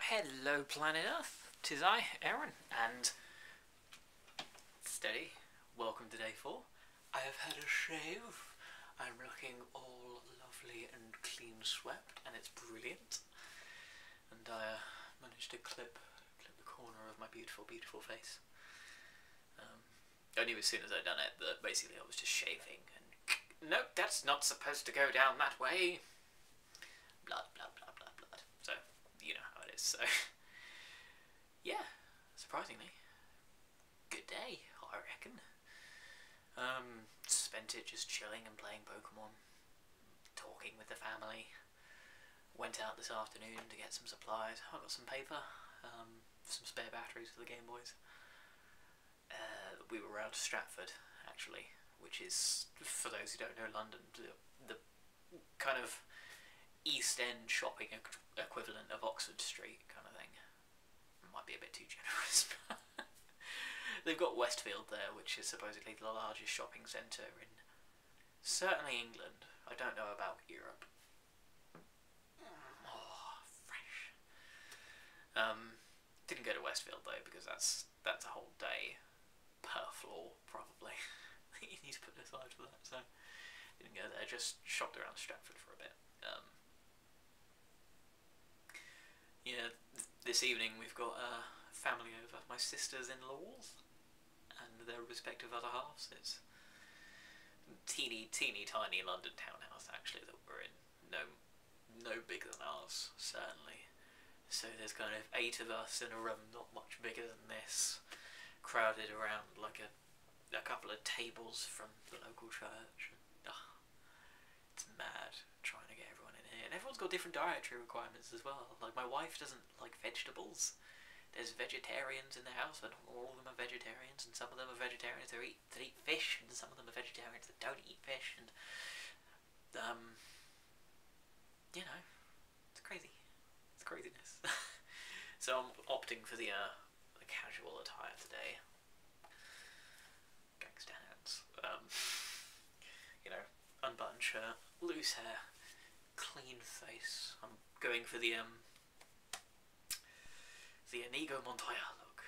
Hello, planet Earth. 'Tis I, Aaron, and steady. Welcome to day 4. I have had a shave. I'm looking all lovely and clean swept, and it's brilliant. And I managed to clip the corner of my beautiful, beautiful face. I knew as soon as I'd done it that basically I was just shaving, and nope, that's not supposed to go down that way. Blood, blood, blood, blood, blood. So, you know how it is, so... yeah, surprisingly. Good day, I reckon. Spent it just chilling and playing Pokemon, talking with the family. Went out this afternoon to get some supplies. I got some paper, some spare batteries for the Game Boys. We were around Stratford, actually, which is, for those who don't know London, the kind of East End shopping equivalent of Oxford Street kind of thing. Might be a bit too generous. They've got Westfield there, which is supposedly the largest shopping centre in certainly England. I don't know about Europe. Oh, fresh. Didn't go to Westfield though, because that's a whole day per floor probably. You need to put aside for that, so didn't go there. Just shopped around Stratford for a bit. Yeah, this evening we've got family over. My sisters-in-laws and their respective other halves. It's teeny tiny London townhouse actually that we're in. No bigger than ours, certainly. So there's kind of 8 of us in a room, not much bigger than this, crowded around like a couple of tables from the local church. It's mad trying to get everyone in here, and everyone's got different dietary requirements as well. Like my wife doesn't like vegetables. There's vegetarians in the house, but not all of them are vegetarians, and some of them are vegetarians that eat fish, and some of them are vegetarians that don't eat fish, and you know, it's crazy. It's craziness. So I'm opting for the casual attire today. Gangsta hands. You know, unbuttoned shirt, loose hair, clean face. I'm going for the Inigo Montoya look.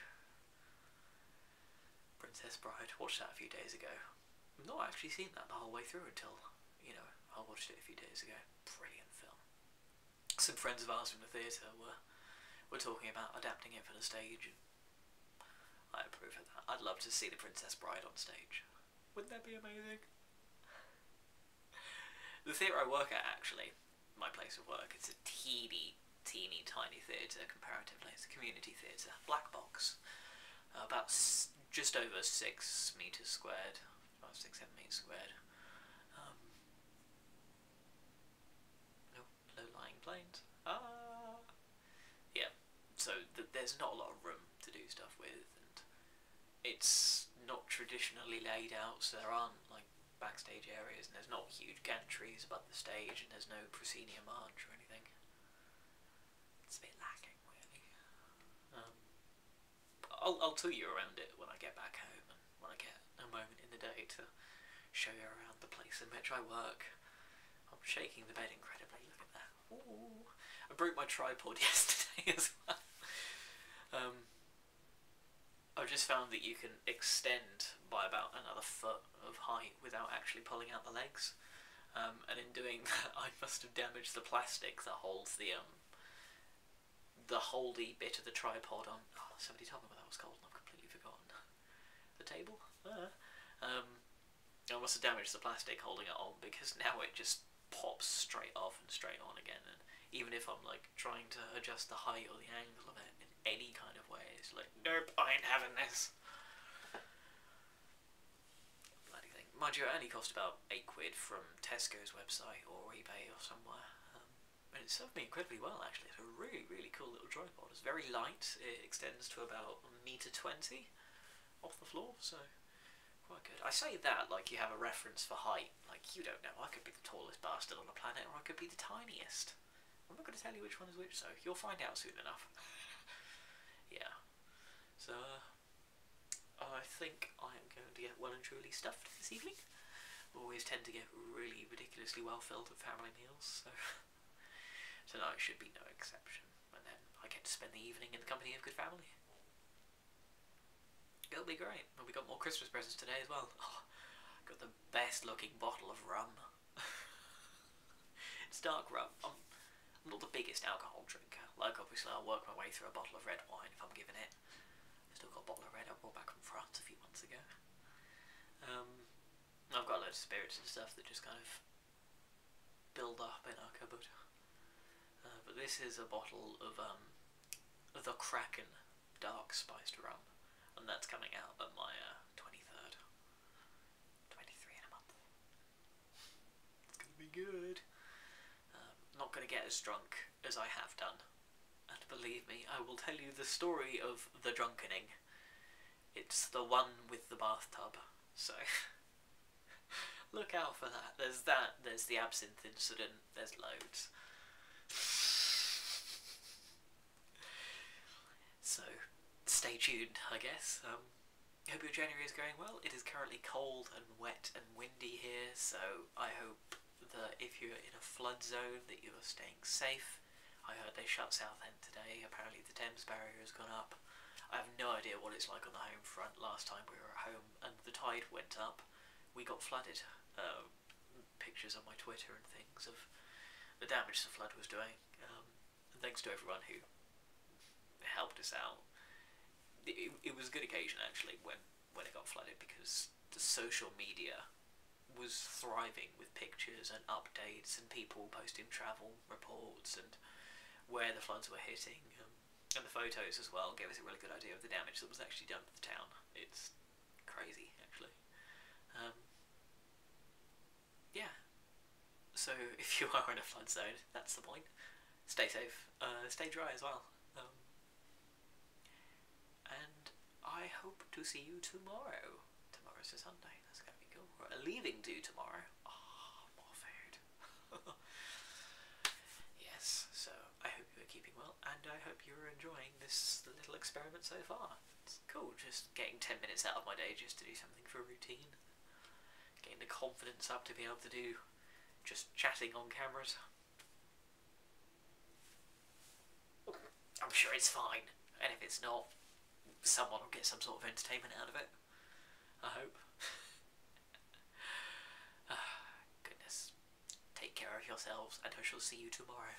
Princess Bride. Watched that a few days ago. I've not actually seen that the whole way through until, you know, I watched it a few days ago. Brilliant film. Some friends of ours from the theatre were talking about adapting it for the stage, and I approve of that. I'd love to see the Princess Bride on stage. Wouldn't that be amazing? The theatre I work at, actually, my place of work, it's a teeny tiny theatre comparatively. It's a community theatre, black box, about just over 6 metres squared, about 6-7 metres squared. No low-lying plains. Yeah. So there's not a lot of room to do stuff with, and it's not traditionally laid out, so there aren't like backstage areas, and there's not huge gantries above the stage, and there's no proscenium arch or anything. It's a bit lacking, really. I'll tour you around it when I get back home, and when I get a moment in the day to show you around the place in which I work. I'm shaking the bed incredibly. Look at that. Ooh. I broke my tripod yesterday as well. I've just found that you can extend by about another foot of height without actually pulling out the legs. And in doing that, I must have damaged the plastic that holds the holdy bit of the tripod on. Oh, somebody told me what that was called, and I've completely forgotten. The table? I must have damaged the plastic holding it on, because now it just pops straight off and straight on again, and even if I'm like trying to adjust the height or the angle of it in any kind of way, it's like, nope, I ain't having this. Bloody thing. Mind you, it only cost about £8 from Tesco's website or eBay or somewhere. And it served me incredibly well, actually. It's a really cool little tripod. It's very light. It extends to about 1.20 m off the floor, so quite good. I say that like you have a reference for height. Like, you don't know. I could be the tallest bastard on the planet, or I could be the tiniest. I'm not going to tell you which one is which, so you'll find out soon enough. Yeah. So, I think I am going to get well and truly stuffed this evening. Always tend to get really ridiculously well filled at family meals, so tonight should be no exception. And then I get to spend the evening in the company of good family. It'll be great. And we got more Christmas presents today as well. Oh, got the best looking bottle of rum. It's dark rum. I'm not the biggest alcohol drinker. Like, obviously, I'll work my way through a bottle of red wine if I'm given it. I've still got a bottle of red I brought back from France a few months ago. I've got loads of spirits and stuff that just kind of build up in our cupboard. But this is a bottle of the Kraken dark spiced rum, and that's coming out at my 23rd. 23 in a month. It's gonna be good. Not gonna get as drunk as I have done, and believe me, I will tell you the story of the drunkening. It's the one with the bathtub, so look out for that. There's that, there's the absinthe incident, there's loads. So, stay tuned, I guess. Hope your January is going well. It is currently cold and wet and windy here, so I hope that if you're in a flood zone that you are staying safe. I heard they shut Southend today. Apparently the Thames barrier has gone up. I have no idea what it's like on the home front. Last time we were at home and the tide went up, we got flooded. Pictures on my Twitter and things of the damage the flood was doing. And thanks to everyone who helped us out. It was a good occasion actually when it got flooded, because the social media was thriving with pictures and updates and people posting travel reports and where the floods were hitting, and the photos as well gave us a really good idea of the damage that was actually done to the town. It's crazy actually. Yeah, so if you are in a flood zone, that's the point. Stay safe, stay dry as well, and I hope to see you tomorrow. Tomorrow's a Sunday, that's gonna be cool. We're leaving due tomorrow. Oh, more food. Yes, so I hope you're keeping well, and I hope you're enjoying this little experiment so far. It's cool, just getting 10 minutes out of my day just to do something for routine. Getting the confidence up to be able to do just chatting on cameras. I'm sure it's fine, and if it's not, someone will get some sort of entertainment out of it. I hope. Goodness. Take care of yourselves, and I shall see you tomorrow.